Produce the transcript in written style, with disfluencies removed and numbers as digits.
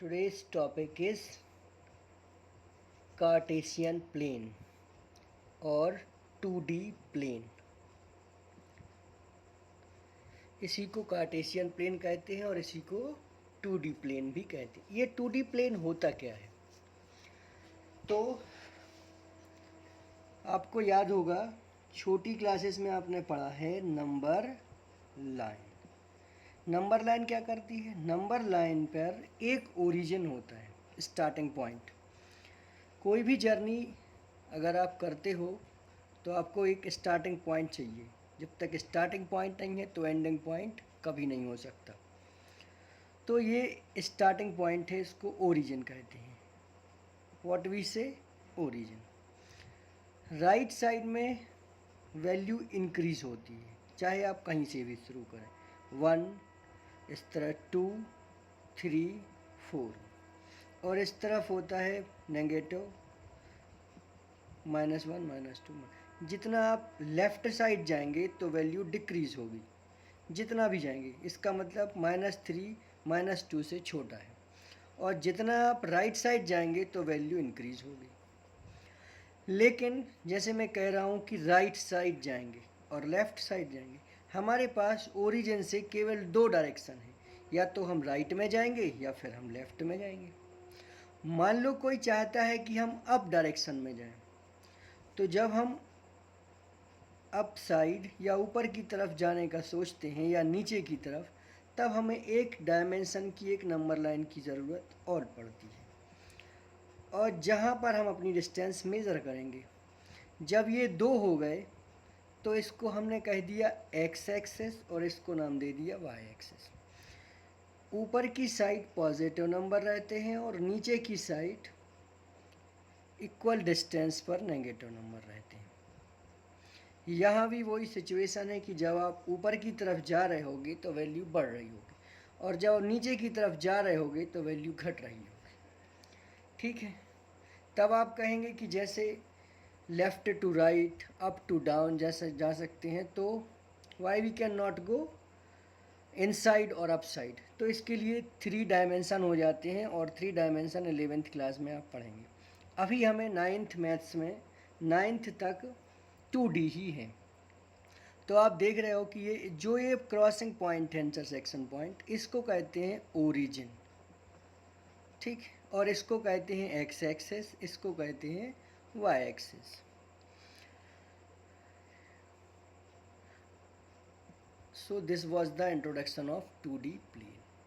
Today's topic is Cartesian plane और 2D plane। इसी को कार्टेशियन प्लेन कहते हैं और इसी को 2D प्लेन भी कहते हैं। ये 2D प्लेन होता क्या है? तो आपको याद होगा, छोटी क्लासेस में आपने पढ़ा है नंबर लाइन। नंबर लाइन क्या करती है? नंबर लाइन पर एक ओरिजिन होता है, स्टार्टिंग पॉइंट। कोई भी जर्नी अगर आप करते हो तो आपको एक स्टार्टिंग पॉइंट चाहिए। जब तक स्टार्टिंग पॉइंट नहीं है तो एंडिंग पॉइंट कभी नहीं हो सकता। तो ये स्टार्टिंग पॉइंट है, इसको ओरिजिन कहते हैं। व्हाट वी से? ओरिजिन। राइट साइड में वैल्यू इंक्रीज होती है, चाहे आप कहीं से भी शुरू करें। 1, इस तरह 2, 3, 4, और इस तरफ होता है नेगेटिव -1, -2। जितना आप लेफ़्ट साइड जाएंगे तो वैल्यू डिक्रीज़ होगी, जितना भी जाएंगे। इसका मतलब -3 -2 से छोटा है। और जितना आप राइट साइड जाएंगे तो वैल्यू इंक्रीज़ होगी। लेकिन जैसे मैं कह रहा हूँ कि राइट साइड जाएंगे और लेफ़्ट साइड जाएंगे, हमारे पास ओरिजिन से केवल 2 डायरेक्शन है, या तो हम राइट में जाएंगे या फिर हम लेफ़्ट में जाएंगे। मान लो कोई चाहता है कि हम अप डायरेक्शन में जाएं, तो जब हम अप साइड या ऊपर की तरफ जाने का सोचते हैं या नीचे की तरफ, तब हमें एक डायमेंशन की, एक नंबर लाइन की ज़रूरत और पड़ती है। और जहाँ पर हम अपनी डिस्टेंस मेज़र करेंगे, जब ये 2 हो गए तो इसको हमने कह दिया एक्स एक्सेस और इसको नाम दे दिया वाई एक्सेस। ऊपर की साइड पॉजिटिव नंबर रहते हैं और नीचे की साइड इक्वल डिस्टेंस पर नेगेटिव नंबर रहते हैं। यहाँ भी वही सिचुएशन है कि जब आप ऊपर की तरफ जा रहे होगे तो वैल्यू बढ़ रही होगी, और जब नीचे की तरफ जा रहे होगे तो वैल्यू घट रही होगी। ठीक है, तब आप कहेंगे कि जैसे left to right, up to down जैसे जा सकते हैं, तो why we can not go inside और अप साइड। तो इसके लिए 3 डायमेंशन हो जाते हैं, और 3 डायमेंशन 11th क्लास में आप पढ़ेंगे। अभी हमें 9th मैथ्स में 9th तक 2D ही है। तो आप देख रहे हो कि ये क्रॉसिंग पॉइंट है, इंटरसेक्शन पॉइंट, इसको कहते हैं ओरिजिन। ठीक, और इसको कहते हैं एक्स एक्सेस, इसको कहते हैं Y axis. So this was the introduction of 2D plane.